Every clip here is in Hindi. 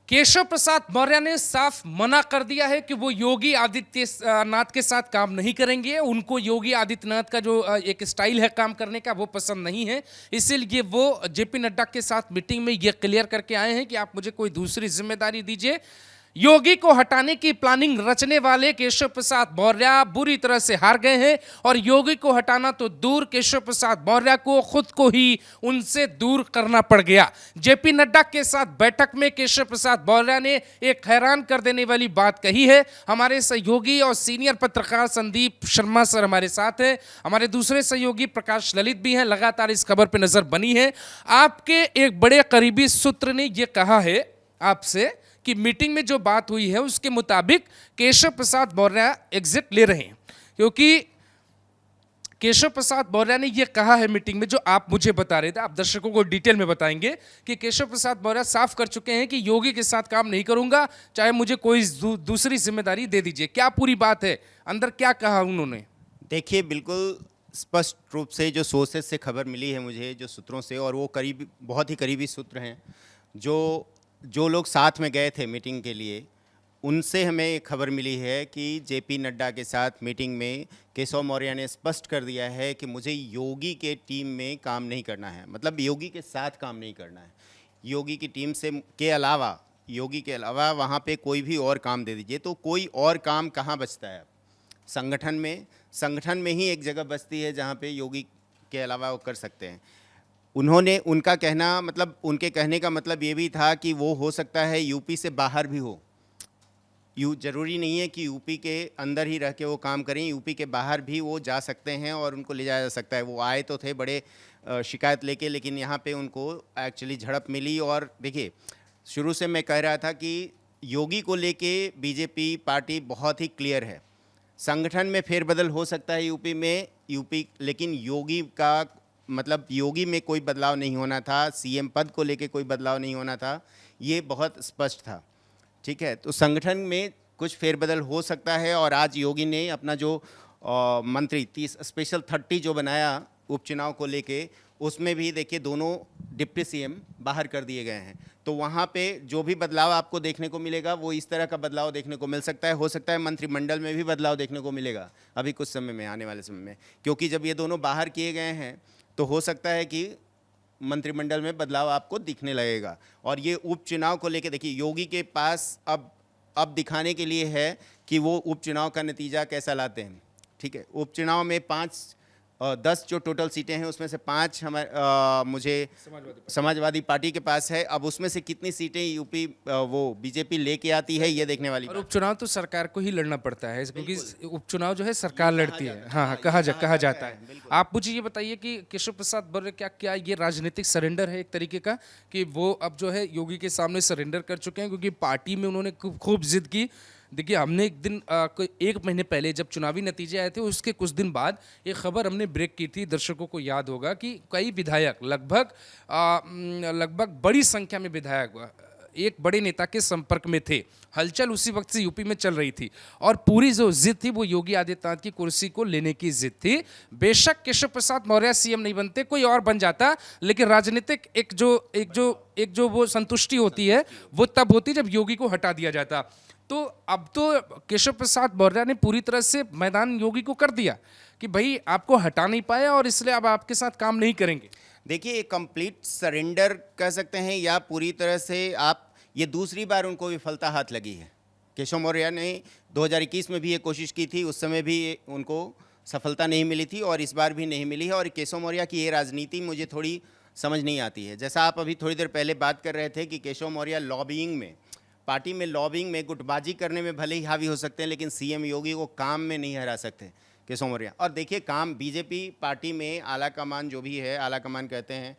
केशव प्रसाद मौर्य ने साफ मना कर दिया है कि वो योगी आदित्यनाथ के साथ काम नहीं करेंगे। उनको योगी आदित्यनाथ का जो एक स्टाइल है काम करने का वो पसंद नहीं है, इसीलिए वो जेपी नड्डा के साथ मीटिंग में ये क्लियर करके आए हैं कि आप मुझे कोई दूसरी जिम्मेदारी दीजिए। योगी को हटाने की प्लानिंग रचने वाले केशव प्रसाद मौर्य बुरी तरह से हार गए हैं और योगी को हटाना तो दूर, केशव प्रसाद मौर्य को खुद को ही उनसे दूर करना पड़ गया। जेपी नड्डा के साथ बैठक में केशव प्रसाद मौर्य ने एक हैरान कर देने वाली बात कही है। हमारे सहयोगी और सीनियर पत्रकार संदीप शर्मा सर हमारे साथ हैं, हमारे दूसरे सहयोगी प्रकाश ललित भी हैं, लगातार इस खबर पर नजर बनी है। आपके एक बड़े करीबी सूत्र ने यह कहा है आपसे कि मीटिंग में जो बात हुई है उसके मुताबिक केशव प्रसाद मौर्य एग्जिट ले रहे हैं, क्योंकि केशव प्रसाद मौर्य ने यह कहा है मीटिंग में, जो आप मुझे बता रहे थे, आप दर्शकों को डिटेल में बताएंगे कि केशव प्रसाद मौर्य साफ कर चुके हैं कि योगी के साथ काम नहीं करूंगा, चाहे मुझे कोई दूसरी जिम्मेदारी दे दीजिए। क्या पूरी बात है, अंदर क्या कहा उन्होंने? देखिए, बिल्कुल स्पष्ट रूप से जो सोर्सेज से खबर मिली है मुझे, जो सूत्रों से, और वो करीबी, बहुत ही करीबी सूत्र हैं, जो लोग साथ में गए थे मीटिंग के लिए, उनसे हमें खबर मिली है कि जेपी नड्डा के साथ मीटिंग में केशव मौर्य ने स्पष्ट कर दिया है कि मुझे योगी के टीम में काम नहीं करना है, मतलब योगी के साथ काम नहीं करना है। योगी की टीम से योगी के अलावा वहाँ पे कोई भी और काम दे दीजिए। तो कोई और काम कहाँ बचता है? संगठन में ही एक जगह बचती है जहाँ पे योगी के अलावा वो कर सकते हैं। उनके कहने का मतलब ये भी था कि वो हो सकता है यूपी से बाहर भी हो। ज़रूरी नहीं है कि यूपी के अंदर ही रह के वो काम करें, यूपी के बाहर भी वो जा सकते हैं और उनको ले जाया जा सकता है। वो आए तो थे बड़े शिकायत लेके, लेकिन यहाँ पे उनको एक्चुअली झड़प मिली। और देखिए, शुरू से मैं कह रहा था कि योगी को लेके बीजेपी पार्टी बहुत ही क्लियर है। संगठन में फेरबदल हो सकता है लेकिन योगी का मतलब योगी में कोई बदलाव नहीं होना था, सीएम पद को लेके कोई बदलाव नहीं होना था, ये बहुत स्पष्ट था। ठीक है, तो संगठन में कुछ फेरबदल हो सकता है। और आज योगी ने अपना जो मंत्री 30 स्पेशल 30 जो बनाया उपचुनाव को लेके, उसमें भी देखिए दोनों डिप्टी सीएम बाहर कर दिए गए हैं। तो वहाँ पे जो भी बदलाव आपको देखने को मिलेगा वो इस तरह का बदलाव देखने को मिल सकता है। हो सकता है मंत्रिमंडल में भी बदलाव देखने को मिलेगा अभी कुछ समय में, आने वाले समय में, क्योंकि जब ये दोनों बाहर किए गए हैं तो हो सकता है कि मंत्रिमंडल में बदलाव आपको दिखने लगेगा। और ये उपचुनाव को लेके देखिए, योगी के पास अब दिखाने के लिए है कि वो उपचुनाव का नतीजा कैसा लाते हैं। ठीक है, उपचुनाव में 10 जो टोटल सीटें हैं उसमें से 5 मुझे समाजवादी पार्टी के पास है। अब उसमें से कितनी सीटें यूपी वो बीजेपी लेके आती है, ये देखने वाली। और उपचुनाव तो सरकार को ही लड़ना पड़ता है, क्योंकि उपचुनाव जो है सरकार लड़ती है। हाँ, कहा जाता है। आप मुझे ये बताइए कि केशव प्रसाद मौर्य क्या ये राजनीतिक सरेंडर है एक तरीके का, कि वो अब जो है योगी के सामने सरेंडर कर चुके हैं? क्योंकि पार्टी में उन्होंने खूब जिद की। देखिए, हमने एक दिन कोई 1 महीने पहले जब चुनावी नतीजे आए थे, उसके कुछ दिन बाद एक खबर हमने ब्रेक की थी, दर्शकों को याद होगा कि कई विधायक, लगभग बड़ी संख्या में विधायक एक बड़े नेता के संपर्क में थे। हलचल उसी वक्त से यूपी में चल रही थी और पूरी जो जिद थी वो योगी आदित्यनाथ की कुर्सी को लेने की जिद थी। बेशक केशव प्रसाद मौर्य सीएम नहीं बनते, कोई और बन जाता, लेकिन राजनीतिक एक जो वो संतुष्टि होती है वो तब होती जब योगी को हटा दिया जाता। तो अब तो केशव प्रसाद मौर्य ने पूरी तरह से मैदान योगी को कर दिया कि भाई आपको हटा नहीं पाया और इसलिए अब आपके साथ काम नहीं करेंगे। देखिए, कंप्लीट सरेंडर कह सकते हैं या पूरी तरह से ये दूसरी बार उनको विफलता हाथ लगी है। केशव मौर्य ने 2021 में भी ये कोशिश की थी, उस समय भी उनको सफलता नहीं मिली थी और इस बार भी नहीं मिली है। और केशव मौर्य की ये राजनीति मुझे थोड़ी समझ नहीं आती है। जैसा आप अभी थोड़ी देर पहले बात कर रहे थे कि केशव मौर्य पार्टी में लॉबिंग में गुटबाजी करने में भले ही हावी हो सकते हैं, लेकिन सीएम योगी को काम में नहीं हरा सकते केशव मौर्य। और देखिए, काम बीजेपी पार्टी में आला कमान जो भी है, आला कमान कहते हैं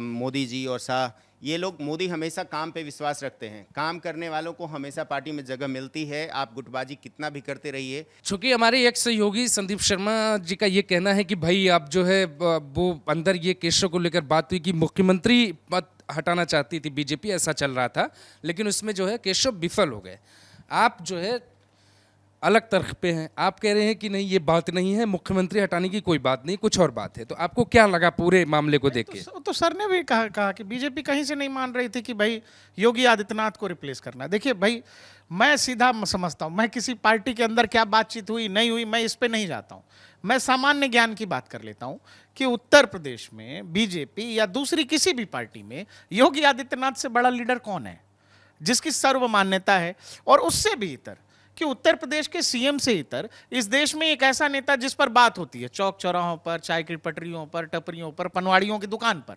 मोदी जी और शाह, ये लोग, मोदी हमेशा काम पे विश्वास रखते हैं। काम करने वालों को हमेशा पार्टी में जगह मिलती है, आप गुटबाजी कितना भी करते रहिए। चूंकि हमारे एक सहयोगी संदीप शर्मा जी का ये कहना है कि भाई आप जो है वो अंदर ये केशव को लेकर बात हुई कि मुख्यमंत्री पद हटाना चाहती थी बीजेपी, ऐसा चल रहा था, लेकिन उसमें जो है केशव विफल हो गए। आप जो है अलग तर्क पे हैं। आप कह रहे हैं कि नहीं, ये बात नहीं है, मुख्यमंत्री हटाने की कोई बात नहीं, कुछ और बात है। तो आपको क्या लगा पूरे मामले को देख के? तो सर ने भी कहा कि बीजेपी कहीं से नहीं मान रही थी कि भाई योगी आदित्यनाथ को रिप्लेस करना है। देखिए भाई, मैं सीधा समझता हूं, मैं किसी पार्टी के अंदर क्या बातचीत हुई नहीं हुई, मैं इस पे नहीं जाता हूं। मैं सामान्य ज्ञान की बात कर लेता हूं कि उत्तर प्रदेश में बीजेपी या दूसरी किसी भी पार्टी में योगी आदित्यनाथ से बड़ा लीडर कौन है जिसकी सर्व मान्यता है। और उससे भी इतर कि उत्तर प्रदेश के सीएम से इतर इस देश में एक ऐसा नेता जिस पर बात होती है चौक चौराहों पर, चाय की पटरियों पर, टपरियों पर, पनवाड़ियों की दुकान पर,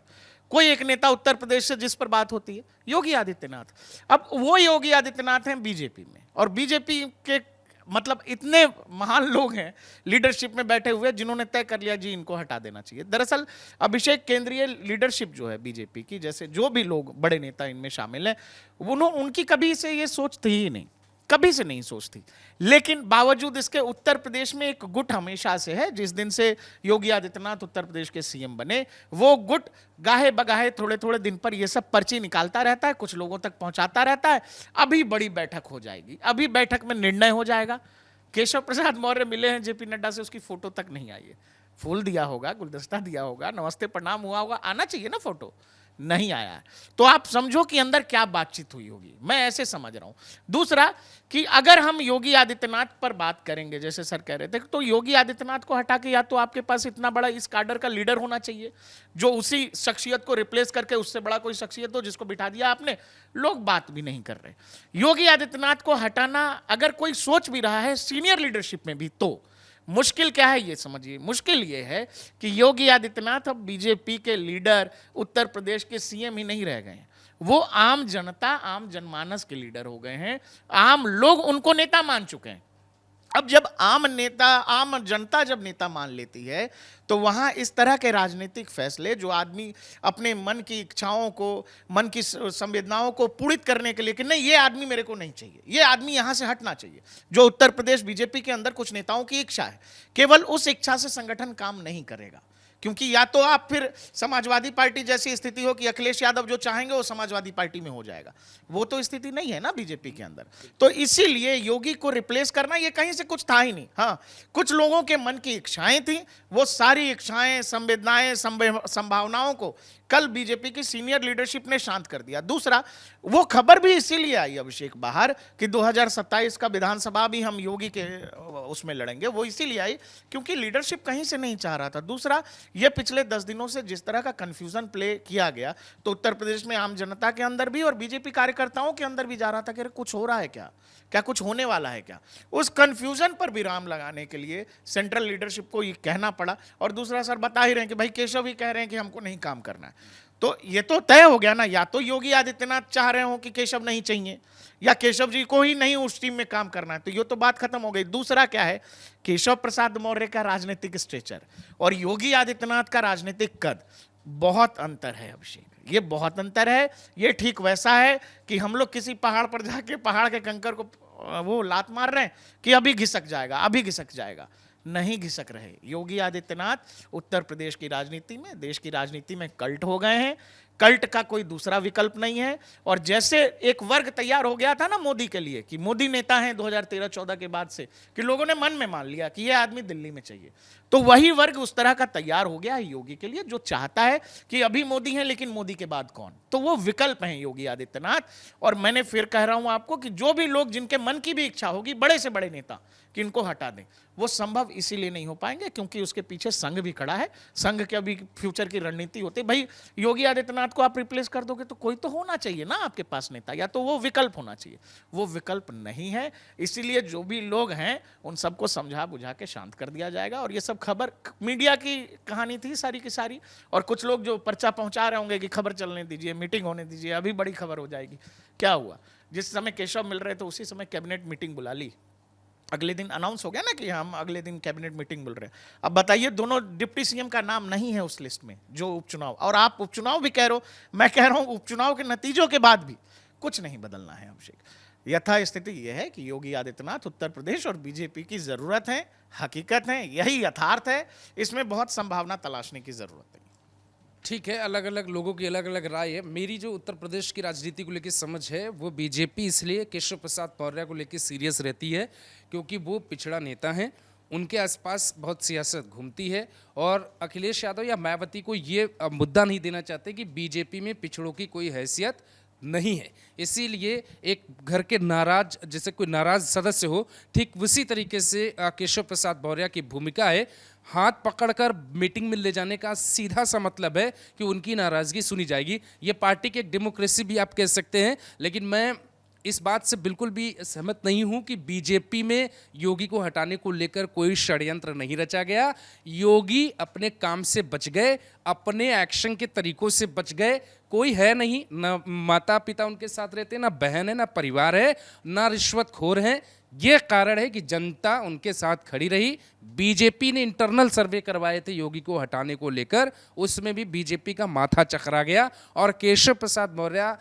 कोई एक नेता उत्तर प्रदेश से जिस पर बात होती है, योगी आदित्यनाथ। अब वो योगी आदित्यनाथ हैं बीजेपी में, और बीजेपी के मतलब इतने महान लोग हैं लीडरशिप में बैठे हुए जिन्होंने तय कर लिया जी इनको हटा देना चाहिए। दरअसल अभिषेक, केंद्रीय लीडरशिप जो है बीजेपी की, जैसे जो भी लोग बड़े नेता इनमें शामिल हैं, उनकी कभी से ये सोच थी ही नहीं, कभी से नहीं सोचती। लेकिन बावजूद इसके उत्तर प्रदेश में एक गुट हमेशा से है। जिस दिन से योगी आदित्यनाथ उत्तर प्रदेश के सीएम बने, वो गुट गाहे बगाहे थोड़े थोड़े दिन पर ये सब पर्ची निकालता रहता है, कुछ लोगों तक पहुंचाता रहता है। अभी बड़ी बैठक हो जाएगी, अभी बैठक में निर्णय हो जाएगा। केशव प्रसाद मौर्य मिले हैं जेपी नड्डा से, उसकी फोटो तक नहीं आई है। फूल दिया होगा, गुलदस्ता दिया होगा, नमस्ते प्रणाम हुआ होगा, आना चाहिए ना, फोटो नहीं आया है। तो आप समझो कि अंदर क्या बातचीत हुई होगी, मैं ऐसे समझ रहा हूं। दूसरा कि अगर हम योगी आदित्यनाथ पर बात करेंगे, जैसे सर कह रहे थे, तो योगी आदित्यनाथ को हटा के या तो आपके पास इतना बड़ा इस काडर का लीडर होना चाहिए जो उसी शख्सियत को रिप्लेस करके उससे बड़ा कोई शख्सियत हो जिसको बिठा दिया आपने। लोग बात भी नहीं कर रहे। योगी आदित्यनाथ को हटाना अगर कोई सोच भी रहा है सीनियर लीडरशिप में भी, तो मुश्किल क्या है ये समझिए। मुश्किल ये है कि योगी आदित्यनाथ अब बीजेपी के लीडर, उत्तर प्रदेश के सीएम ही नहीं रह गए हैं, वो आम जनता, आम जनमानस के लीडर हो गए हैं। आम लोग उनको नेता मान चुके हैं। अब जब आम नेता, आम जनता जब नेता मान लेती है, तो वहां इस तरह के राजनीतिक फैसले जो आदमी अपने मन की इच्छाओं को, मन की संवेदनाओं को पूरित करने के लिए कि नहीं ये आदमी मेरे को नहीं चाहिए, ये आदमी यहां से हटना चाहिए, जो उत्तर प्रदेश बीजेपी के अंदर कुछ नेताओं की इच्छा है, केवल उस इच्छा से संगठन काम नहीं करेगा। क्योंकि या तो आप फिर समाजवादी पार्टी जैसी स्थिति हो कि अखिलेश यादव जो चाहेंगे वो समाजवादी पार्टी में हो जाएगा, वो तो स्थिति नहीं है ना बीजेपी के अंदर। तो इसीलिए योगी को रिप्लेस करना ये कहीं से कुछ था ही नहीं। हाँ, कुछ लोगों के मन की इच्छाएं थी, वो सारी इच्छाएं, संवेदनाएं, संभावनाओं को कल बीजेपी की सीनियर लीडरशिप ने शांत कर दिया। दूसरा, वो खबर भी इसीलिए आई अभिषेक बाहर कि 2027 का विधानसभा भी हम योगी के उसमें लड़ेंगे, वो इसीलिए आई क्योंकि लीडरशिप कहीं से नहीं चाह रहा था। दूसरा, ये पिछले 10 दिनों से जिस तरह का कंफ्यूजन प्ले किया गया, तो उत्तर प्रदेश में आम जनता के अंदर भी और बीजेपी कार्यकर्ताओं के अंदर भी जा रहा था कि कुछ हो रहा है क्या, क्या कुछ होने वाला है क्या। उस कंफ्यूजन पर विराम लगाने के लिए सेंट्रल लीडरशिप को ये कहना पड़ा। और दूसरा, सर बता ही रहे हैं कि भाई केशव भी कह रहे हैं कि हमको नहीं काम करना है, तो ये तो तय हो गया ना, या तो योगी आदित्यनाथ चाह रहे हो कि केशव नहीं चाहिए, या केशव जी को ही नहीं उस टीम में काम करना है, तो ये तो बात खत्म हो गई। दूसरा क्या है, केशव प्रसाद मौर्य का राजनीतिक स्ट्रेचर और योगी आदित्यनाथ का राजनीतिक कद बहुत अंतर है अभिषेक, ये बहुत अंतर है। ये ठीक वैसा है कि हम लोग किसी पहाड़ पर जाके पहाड़ के कंकर को वो लात मार रहे हैं कि अभी घिसक जाएगा, अभी घिसक जाएगा। नहीं घिसक रहे। योगी आदित्यनाथ उत्तर प्रदेश की राजनीति में, देश की राजनीति में कल्ट हो गए हैं। कल्ट का कोई दूसरा विकल्प नहीं है। और जैसे एक वर्ग तैयार हो गया था ना मोदी के लिए कि मोदी नेता हैं 2013-14 के बाद से, कि लोगों ने मन में मान लिया कि यह आदमी दिल्ली में चाहिए, तो वही वर्ग उस तरह का तैयार हो गया है योगी के लिए, जो चाहता है कि अभी मोदी हैं लेकिन मोदी के बाद कौन। तो वो विकल्प हैं योगी आदित्यनाथ। और मैंने फिर कह रहा हूं आपको कि जो भी लोग जिनके मन की भी इच्छा होगी, बड़े से बड़े नेता, कि इनको हटा दें, वो संभव इसीलिए नहीं हो पाएंगे क्योंकि उसके पीछे संघ भी खड़ा है। संघ के अभी फ्यूचर की रणनीति होती है, भाई योगी आदित्यनाथ को आप रिप्लेस कर दोगे तो कोई तो होना चाहिए ना आपके पास नेता, या तो वो विकल्प होना चाहिए, वो विकल्प नहीं है। इसीलिए जो भी लोग हैं उन सबको समझा बुझा के शांत कर दिया जाएगा। और ये सब खबर मीडिया की कहानी थी सारी की सारी, और कुछ लोग जो पर्चा पहुंचा रहे होंगे कि खबर चलने दीजिए, मीटिंग होने दीजिए, अभी बड़ी खबर हो जाएगी। क्या हुआ, जिस समय केशव मिल रहे थे उसी समय कैबिनेट मीटिंग बुला ली, अगले दिन अनाउंस हो गया ना कि हम अगले दिन कैबिनेट मीटिंग बोल रहे हैं। अब बताइए, दोनों डिप्टी सीएम का नाम नहीं है उस लिस्ट में जो उपचुनाव, और आप उपचुनाव भी कह रहे हो, मैं कह रहा हूं उपचुनाव के नतीजों के बाद भी कुछ नहीं बदलना है अभिषेक। यथा स्थिति यह है कि योगी आदित्यनाथ उत्तर प्रदेश और बीजेपी की जरूरत है, हकीकत है, यही यथार्थ है, इसमें बहुत संभावना तलाशने की जरूरत है। ठीक है, अलग अलग लोगों की अलग अलग राय है। मेरी जो उत्तर प्रदेश की राजनीति को लेकर समझ है वो बीजेपी इसलिए केशव प्रसाद मौर्य को लेकर सीरियस रहती है क्योंकि वो पिछड़ा नेता हैं, उनके आसपास बहुत सियासत घूमती है और अखिलेश यादव या मायावती को ये मुद्दा नहीं देना चाहते कि बीजेपी में पिछड़ों की कोई हैसियत नहीं है। इसीलिए एक घर के नाराज, जैसे कोई नाराज सदस्य हो, ठीक उसी तरीके से केशव प्रसाद मौर्य की भूमिका है। हाथ पकड़कर मीटिंग में ले जाने का सीधा सा मतलब है कि उनकी नाराजगी सुनी जाएगी। ये पार्टी की एक डेमोक्रेसी भी आप कह सकते हैं, लेकिन मैं इस बात से बिल्कुल भी सहमत नहीं हूं कि बीजेपी में योगी को हटाने को लेकर कोई षड्यंत्र नहीं रचा गया। योगी अपने काम से बच गए, अपने एक्शन के तरीकों से बच गए। कोई है नहीं, ना माता पिता उनके साथ रहते, ना बहन है, ना परिवार है, ना रिश्वतखोर हैं। ये कारण है कि जनता उनके साथ खड़ी रही। बीजेपी ने इंटरनल सर्वे करवाए थे योगी को हटाने को लेकर, उसमें भी बीजेपी का माथा चकरा गया और केशव प्रसाद मौर्य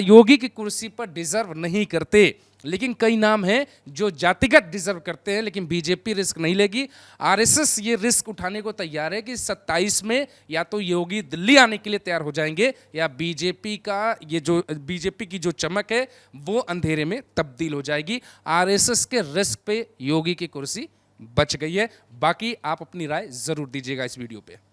योगी की कुर्सी पर डिजर्व नहीं करते। लेकिन कई नाम हैं जो जातिगत डिजर्व करते हैं, लेकिन बीजेपी रिस्क नहीं लेगी। आरएसएस ये रिस्क उठाने को तैयार है कि 27 में या तो योगी दिल्ली आने के लिए तैयार हो जाएंगे या बीजेपी की जो चमक है वो अंधेरे में तब्दील हो जाएगी। आरएसएस के रिस्क पे योगी की कुर्सी बच गई है। बाकी आप अपनी राय जरूर दीजिएगा इस वीडियो पे।